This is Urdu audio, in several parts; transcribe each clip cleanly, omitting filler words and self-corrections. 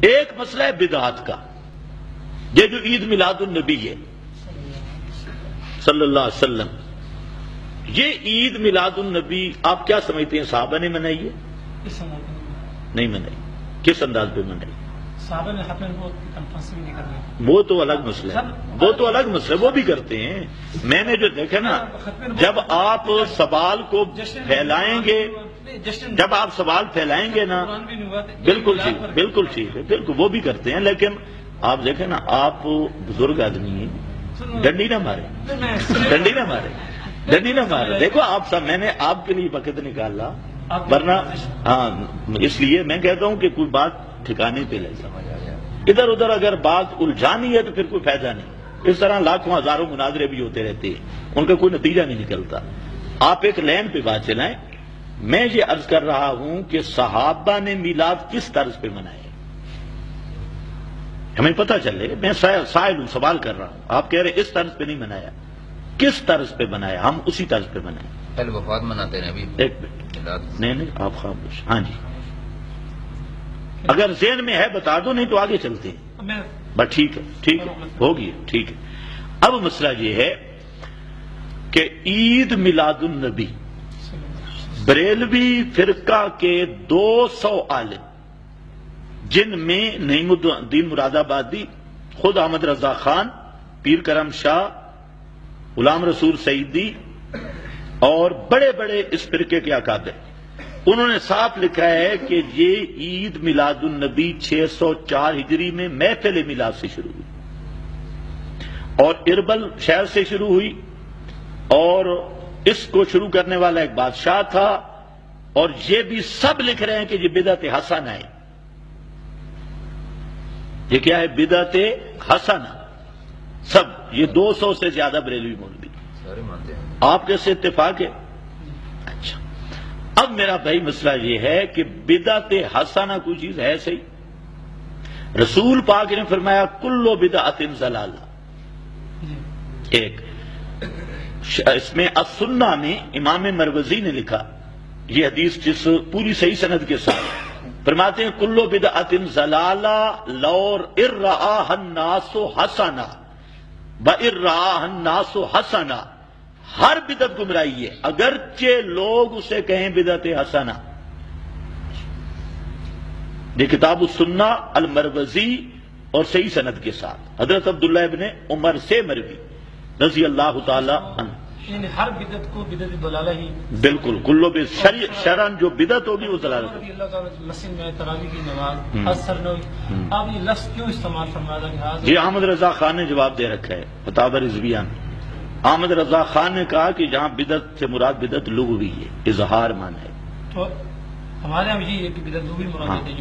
ایک مسئلہ ہے بدعات کا. یہ جو عید میلاد النبی ہے صلی اللہ علیہ وسلم، یہ عید میلاد النبی آپ کیا سمجھتے ہیں؟ صحابہ نے منائی ہے؟ نہیں منائی. کس انداز پہ منائی؟ صحابہ نے ختم کو کنفرنس بھی نہیں کرنا، وہ تو الگ مسئلہ ہے، وہ تو الگ مسئلہ ہے، وہ بھی کرتے ہیں. میں نے جو دیکھا نا، جب آپ سوال کو پھیلائیں گے، جب آپ سوال پھیلائیں گے نا، بالکل ٹھیک، بالکل ٹھیک ہے، بالکل وہ بھی کرتے ہیں. لیکن آپ دیکھیں نا، آپ بزرگ آدمی ہیں، ڈنڈی نہ مارے، ڈنڈی نہ مارے، ڈنڈی نہ مارے. دیکھو آپ سب، میں نے آپ کے لیے وقت نکالا، ورنہ ہاں اس لیے میں کہتا ہوں کہ کوئی بات ٹھکانے پہ لے جائے. ادھر ادھر اگر بات الجھانی ہے تو پھر کوئی فائدہ نہیں. اس طرح لاکھوں ہزاروں مناظرے بھی ہوتے رہتے ہیں، ان کا کوئی نتیجہ نہیں نکلتا. آپ ایک لین پہ بات چلائیں. میں یہ عرض کر رہا ہوں کہ صحابہ نے میلاد کس طرز پہ منائے، ہمیں پتہ چلے. میں سائل ہوں، سوال کر رہا ہوں. آپ کہہ رہے اس طرز پہ نہیں منایا، کس طرز پہ بنایا؟ ہم اسی طرز پہ بنائیں. پہلے وفات مناتے ہیں ابھی. ایک منٹ، نہیں آپ خاموش. ہاں جی، اگر ذہن میں ہے بتا دو، نہیں تو آگے چلتے ہیں. بس ٹھیک ہے، ٹھیک ہے، ہوگی، ٹھیک ہے. اب مسئلہ یہ ہے کہ عید میلاد النبی بریلوی فرقہ کے 200 عالم، جن میں نعیم الدین مراد آبادی، خود احمد رضا خان، پیر کرم شاہ، غلام رسول سعیدی اور بڑے بڑے اس فرقے کے اکابر، انہوں نے صاف لکھا ہے کہ یہ عید میلاد النبی 604 ہجری میں محفل میلاد سے شروع ہوئی اور اربل شہر سے شروع ہوئی، اور اس کو شروع کرنے والا ایک بادشاہ تھا. اور یہ بھی سب لکھ رہے ہیں کہ یہ بدعت حسنہ ہے. یہ کیا ہے؟ بدعت حسنہ. سب یہ 200 سے زیادہ بریلوی مولوی سارے مانتے ہیں. آپ کیسے اتفاق ہے؟ اچھا، اب میرا بھائی مسئلہ یہ ہے کہ بدعت حسنہ کوئی چیز ہے صحیح؟ رسول پاک نے فرمایا کل بدعت ضلالہ. ایک اس میں السنہ میں امام مروزی نے لکھا، یہ حدیث جس پوری صحیح سند کے ساتھ فرماتے ہیں کل بدعت ضلالہ لو ارآہ الناس حسنہ وارآہ الناس حسنہ. ہر بدعت گمراہی ہے اگرچہ لوگ اسے کہیں بدعت حسنہ. یہ کتاب السنہ المروزی اور صحیح سند کے ساتھ حضرت عبداللہ ابن عمر سے مروی رضی اللہ تعالی عنہ. یعنی ہر بدعت کو بدعت ضلالہ ہی، بالکل کلو شرعن جو بدعت ہوگی وہ ضلالت ہوگی. اللہ تعالیٰ مسجد میں تراویح کی نماز اثر نہ ہوئی، آپ یہ لفظ کیوں استعمال فرمایا کہ جی احمد رضا خان نے جواب دے رکھا ہے فتاوی رضویہ میں. احمد رضا خان نے کہا کہ جہاں بدعت سے مراد بدعت لغوی ہے، اظہار معنی ہے. تو ہمارے یہاں یہ ہے کہ بدعت لغوی مراد ہے،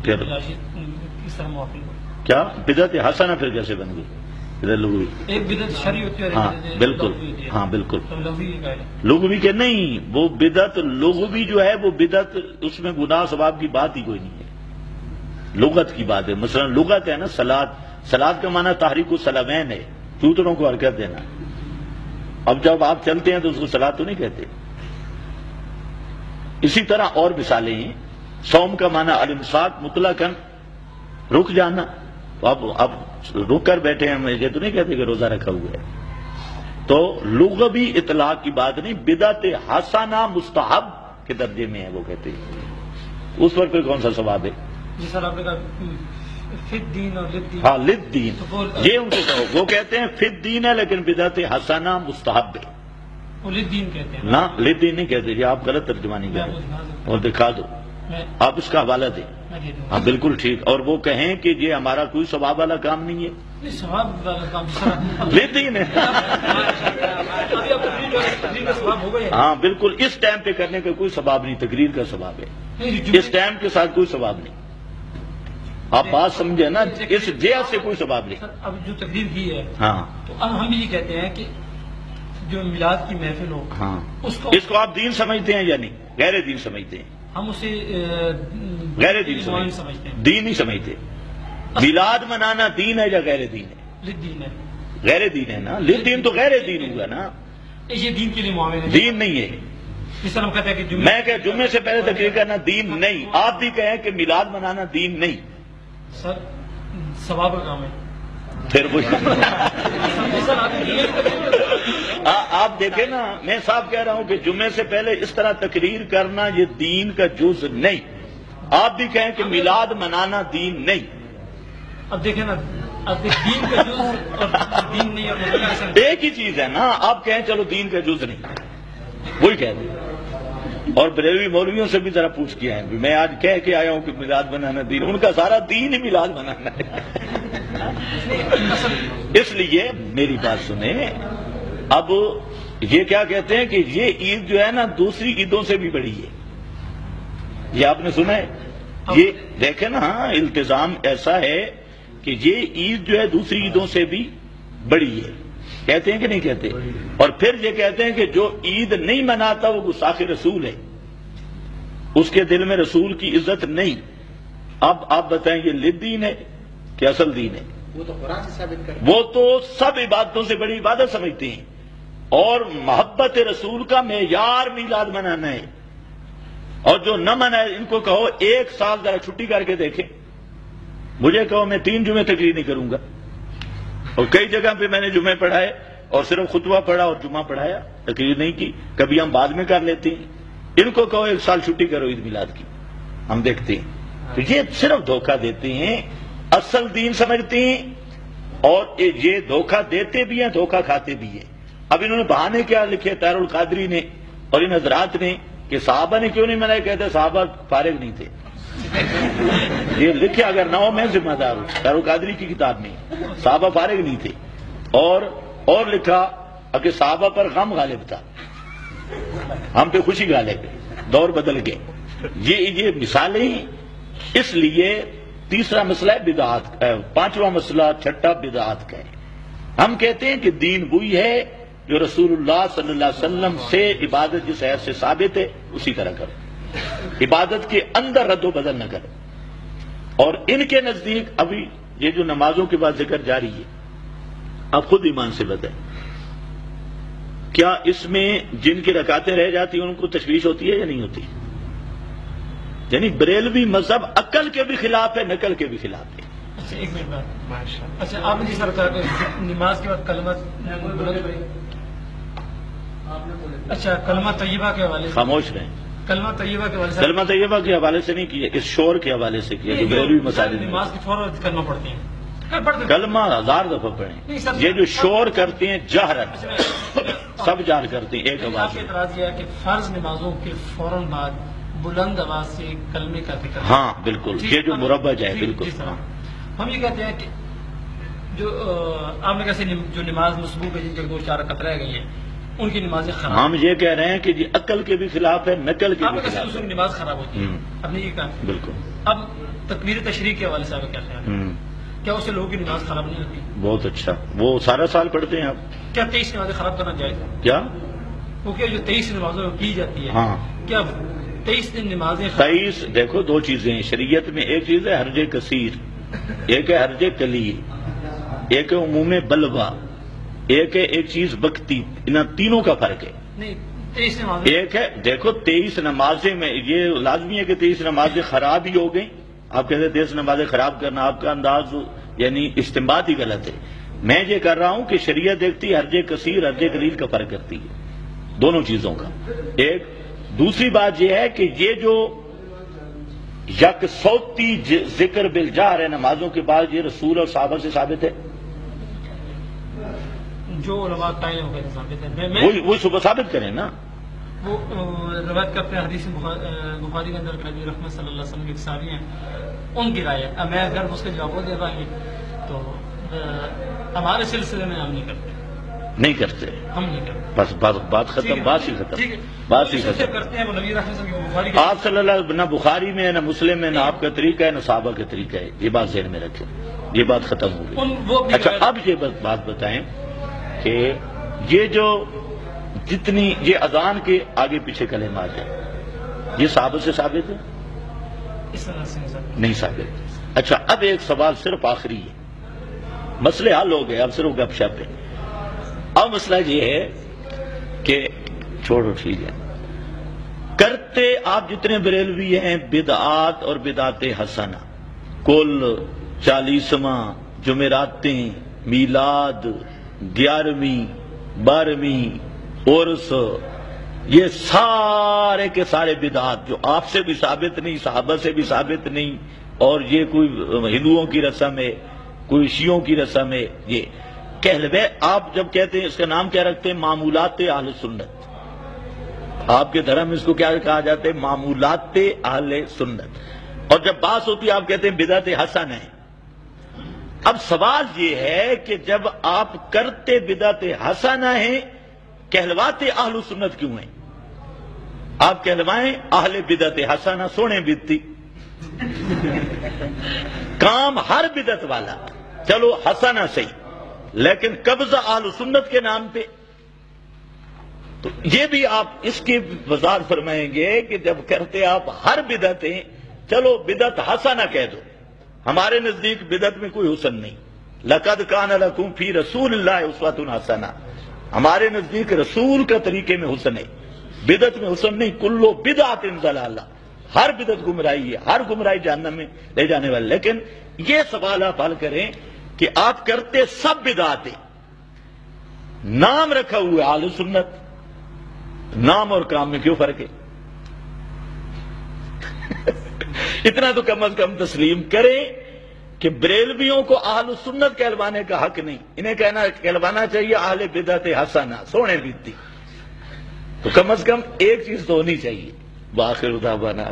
اس طرح موافق ہو. کیا بدعت حسنہ پھر کیسے بن گئی؟ بدعت لغوی ایک بدعت شرعی ہوتی ہے، ہاں بالکل، ہاں بالکل لغوی لغوی کے نہیں. وہ بدعت لغوی جو ہے وہ بدعت، اس میں گناہ ثواب کی بات ہی کوئی نہیں ہے، لغت کی بات ہے. مثلا لغت ہے نا سلاد، سلاد کا معنی تحریک الصلوین ہے، چوتڑوں کو حرکت دینا. اب جب آپ چلتے ہیں تو اس کو سلاد تو نہیں کہتے. اسی طرح اور مثالیں ہیں. صوم کا معنی الامساک مطلقاً رک جانا. اب رک کر بیٹھے ہیں، یہ تو نہیں کہتے کہ روزہ رکھا ہوا ہے. تو لغوی اطلاق کی بات نہیں. بدعت حسنہ مستحب کے درجے میں ہے وہ کہتے ہیں. اس پر پھر کون سا ثواب ہے؟ جی سر، آپ نے کہا فی الدین اور للدین. ہاں للدین، یہ ان کو کہو. وہ کہتے ہیں فی الدین ہے لیکن بدعت حسنہ مستحب ہے. وہ للدین کہتے ہیں نہ للدین نہیں کہتے. جی آپ غلط ترجمانی کر رہے ہیں، اور دکھا دو آپ اس کا حوالہ دیں. ہاں بالکل ٹھیک. اور وہ کہیں کہ یہ ہمارا کوئی ثواب والا کام نہیں ہے، ثواب والا کام للدین ہے. ہاں بالکل، اس ٹائم پہ کرنے کا کوئی ثواب نہیں، تقریر کا ثواب ہے. اس ٹائم کے ساتھ کوئی ثواب نہیں. آپ بات سمجھے نا، اس جہت سے کوئی ثواب نہیں. اب جو تقریر کی ہے، ہاں تو اب ہم یہ کہتے ہیں کہ جو میلاد کی محفل ہو، ہاں اس کو آپ دین سمجھتے ہیں یا نہیں؟ غیر دین سمجھتے ہیں. ہم اسے غیر دین سمجھتے ہیں، دین نہیں سمجھتے. میلاد منانا دین ہے یا غیر دین ہے؟ للدین ہے. غیر دین ہے نا. للدین تو غیر دین ہوگا نا، یہ دین کے لیے معاملے دین نہیں ہے. اس طرح ہم کہتے ہیں کہ میں کہ جمعے سے پہلے تقریر کرنا دین نہیں. آپ بھی کہیں کہ میلاد منانا دین نہیں. سر ثواب کا کام ہے پھر وہ آپ دیکھیں نا، میں صاحب کہہ رہا ہوں کہ جمعے سے پہلے اس طرح تقریر کرنا یہ دین کا جز نہیں. آپ بھی کہیں کہ میلاد منانا دین نہیں. اب دیکھیں نا، اب دین کا جز اور دین نہیں اور ایک ہی چیز ہے نا. آپ کہیں چلو دین کا جز نہیں، وہی کہہ دیں. اور بریلوی مولویوں سے بھی ذرا پوچھ کیا ہے، میں آج کہہ کے آیا ہوں کہ میلاد منانا دین، ان کا سارا دین ہی میلاد منانا ہے. اس لیے میری بات سنیں. اب یہ کیا کہتے ہیں کہ یہ عید جو ہے نا دوسری عیدوں سے بھی بڑی ہے. یہ آپ نے سنا ہے؟ یہ دیکھیں نا، التزام ایسا ہے کہ یہ عید جو ہے دوسری عیدوں سے بھی بڑی ہے. کہتے ہیں کہ نہیں کہتے؟ اور پھر یہ کہتے ہیں کہ جو عید نہیں مناتا وہ گستاخ رسول ہے، اس کے دل میں رسول کی عزت نہیں. اب آپ بتائیں یہ لد دین ہے کہ اصل دین ہے؟ وہ تو قرآن سے ثابت کرتے ہیں. وہ تو سب عبادتوں سے بڑی عبادت سمجھتے ہیں. اور محبت رسول کا معیار میلاد منانا ہے. اور جو نہ منائے ان کو کہو ایک سال ذرا چھٹی کر کے دیکھیں. مجھے کہو میں 3 جمعے تقریر نہیں کروں گا، اور کئی جگہ پہ میں نے جمعے پڑھائے اور صرف خطبہ پڑھا اور جمعہ پڑھایا، تقریر نہیں کی. کبھی ہم بعد میں کر لیتے ہیں. ان کو کہو 1 سال چھٹی کرو عید میلاد کی، ہم دیکھتے ہیں. تو یہ صرف دھوکہ دیتے ہیں، اصل دین سمجھتے ہیں اور یہ دھوکہ دیتے بھی ہیں، دھوکہ کھاتے بھی ہیں. اب انہوں نے بہانے کیا لکھے طاہر القادری نے اور ان حضرات نے کہ صحابہ نے کیوں نہیں منائے؟ کہتے صحابہ فارغ نہیں تھے. یہ لکھے، اگر نہ ہو میں ذمہ دار ہوں. طاہر القادری کی کتاب میں صحابہ فارغ نہیں تھے. اور لکھا کہ صحابہ پر غم غالب تھا، ہم پہ خوشی غالب ہے، دور بدل گئے. یہ مثالیں ہی. اس لیے تیسرا مسئلہ ہے بدعات کا، 5واں مسئلہ چھٹا بدعات کا ہے. ہم کہتے ہیں کہ دین وہی ہے جو رسول اللہ صلی اللہ علیہ وسلم سے عبادت جس حیث سے ثابت ہے اسی طرح کرو. عبادت کے اندر رد و بدل نہ کرو. اور ان کے نزدیک ابھی یہ جو نمازوں کے بعد ذکر جاری ہے، آپ خود ایمان سے بتائیں کیا اس میں جن کی رکعتیں رہ جاتی ہیں ان کو تشویش ہوتی ہے یا نہیں ہوتی؟ یعنی بریلوی مذہب عقل کے بھی خلاف ہے، نقل کے بھی خلاف ہے. اچھا ایک منٹ بات. اچھا آپ نے جس طرح کہا کہ نماز کے بعد کلمہ، اچھا کلمہ طیبہ کے حوالے سے خاموش رہیں. کلمہ طیبہ کے حوالے سے، کلمہ طیبہ کے حوالے سے نہیں کیا، اس شور کے حوالے سے کیا جو بریلوی مساجد میں. نماز کی فوراً کرنا پڑتی ہیں. کلمہ 1000 دفعہ پڑھیں. یہ جو شور کرتے ہیں جہرن، سب جار کرتے ہیں ایک آپ آواز کا میں. اعتراض یہ ہے کہ فرض نمازوں کے فوراً بعد بلند آواز سے کلمے کا ذکر. ہاں بالکل، یہ جو مربج ہے بالکل. جس طرح ہم یہ کہتے ہیں کہ جو آپ نے کیسے جو نماز مسبوق ہے جن کے 2-4 رکعت رہ گئی ہیں ان کی نمازیں خراب. ہم یہ کہہ رہے ہیں کہ جی عقل کے بھی خلاف ہے، نقل کے آپ بھی نے کیسے خلاف اس ہے. کی نماز خراب ہوتی ہے؟ اب نے یہ کہا بالکل. اب تکبیر تشریق کے حوالے سے آپ کا کیا خیال ہے؟ کیا اس سے لوگوں کی نماز خراب نہیں ہوتی؟ بہت اچھا. وہ سارا سال پڑھتے ہیں آپ. کیا 23 نمازیں خراب کرنا جائز ہے؟ کیا وہ کیا جو 23 نمازوں میں کی جاتی ہے، ہاں کیا 23 دن نمازیں 23 دیکھو 2 چیزیں ہیں شریعت میں. ایک چیز ہے حرج کثیر، ایک ہے حرج کلیل، ایک ہے عموم بلوا، ایک ہے ایک چیز بکتی. ان تینوں کا فرق ہے. نہیں 23 نمازیں ایک ہے دیکھو 23 نمازیں میں یہ لازمی ہے کہ 23 نمازیں خراب ہی ہو گئیں. آپ کہتے ہیں 23 نمازیں خراب کرنا، آپ کا انداز یعنی استنباط ہی غلط ہے. میں یہ کر رہا ہوں کہ شریعت دیکھتی حرج کثیر حرج قلیل کا فرق کرتی ہے، دونوں چیزوں کا. ایک دوسری بات یہ ہے کہ یہ جو یک صوتی ذکر بالجہر ہے نمازوں کے بعد، یہ رسول اور صحابہ سے ثابت ہے. جو علماء قائل ہو گئے ثابت ہے. وہی صبح ثابت کریں نا. وہ روایت کرتے ہیں حدیث بخاری کے اندر نبی رحمت صلی اللہ علیہ وسلم کے صحابی ہیں، ان کی رائے ہے. میں اگر اس کے جواب دے پائیں گے تو ہمارے سلسلے میں ہم نہیں کرتے. نہیں کرتے ہم نہیں کرتے. بس بات ختم. بات ہی ختم. بات ہی ختم. کرتے ہیں وہ نبی رحمت صلی اللہ علیہ وسلم کی بخاری آپ صلی اللہ علیہ وسلم نہ بخاری میں نہ مسلم میں نہ آپ کا طریقہ ہے نہ صحابہ کا طریقہ ہے. یہ بات ذہن میں رکھیں. یہ بات ختم ہو گئی. اچھا اب یہ بات بتائیں کہ یہ جو جتنی یہ اذان کے آگے پیچھے کلمات ہیں یہ صحابہ سے ثابت ہے؟ اس طرح سے نہیں ثابت. اچھا اب ایک سوال صرف آخری ہے، مسئلے حل ہو گئے، اب صرف گپ شپ ہے. اب مسئلہ یہ ہے کہ چھوڑو ٹھیک ہے، کرتے آپ جتنے بریلوی ہیں بدعات اور بدعت حسنہ کل 40واں، جمعراتیں، میلاد، 11ویں، 12ویں، عرس، یہ سارے کے سارے بدعات جو آپ سے بھی ثابت نہیں، صحابہ سے بھی ثابت نہیں، اور یہ کوئی ہندوؤں کی رسم ہے، کوئی شیعوں کی رسم ہے، یہ کہلوے آپ جب کہتے ہیں اس کا نام کیا رکھتے ہیں؟ معمولات اہل سنت. آپ کے دھرم میں اس کو کیا کہا جاتا ہے؟ معمولات اہل سنت. اور جب بات ہوتی ہے آپ کہتے ہیں بدعت حسنہ ہے. اب سوال یہ ہے کہ جب آپ کرتے بدعت حسنہ ہیں، کہلواتے اہل سنت کیوں ہیں؟ آپ کہلوائیں اہل بدعت حسنہ، سونے بدتی کام ہر بدعت والا، چلو حسنہ صحیح، لیکن قبضہ اہل سنت کے نام پہ. تو یہ بھی آپ اس کی وضاحت فرمائیں گے کہ جب کرتے آپ ہر بدعتیں، چلو بدعت حسنہ کہہ دو، ہمارے نزدیک بدعت میں کوئی حسن نہیں. لقد کان لکم فی رسول اللہ اسوۃ حسنہ، ہمارے نزدیک رسول کا طریقے میں حسن ہے، بدعت میں حسن نہیں. کلو بدعت ضلالہ، ہر بدعت گمراہی ہے، ہر گمراہی جہنم میں لے جانے والی. لیکن یہ سوال آپ حل کریں کہ آپ کرتے سب بدعتیں، نام رکھا ہوا ہے اہل سنت، نام اور کام میں کیوں فرق ہے؟ اتنا تو کم از کم تسلیم کریں کہ بریلویوں کو اہل سنت کہلوانے کا حق نہیں، انہیں کہلوانا چاہیے اہل بدعت حسنہ، سونے بیتی. تو کم از کم ایک چیز تو ہونی چاہیے. وآخر دعوانا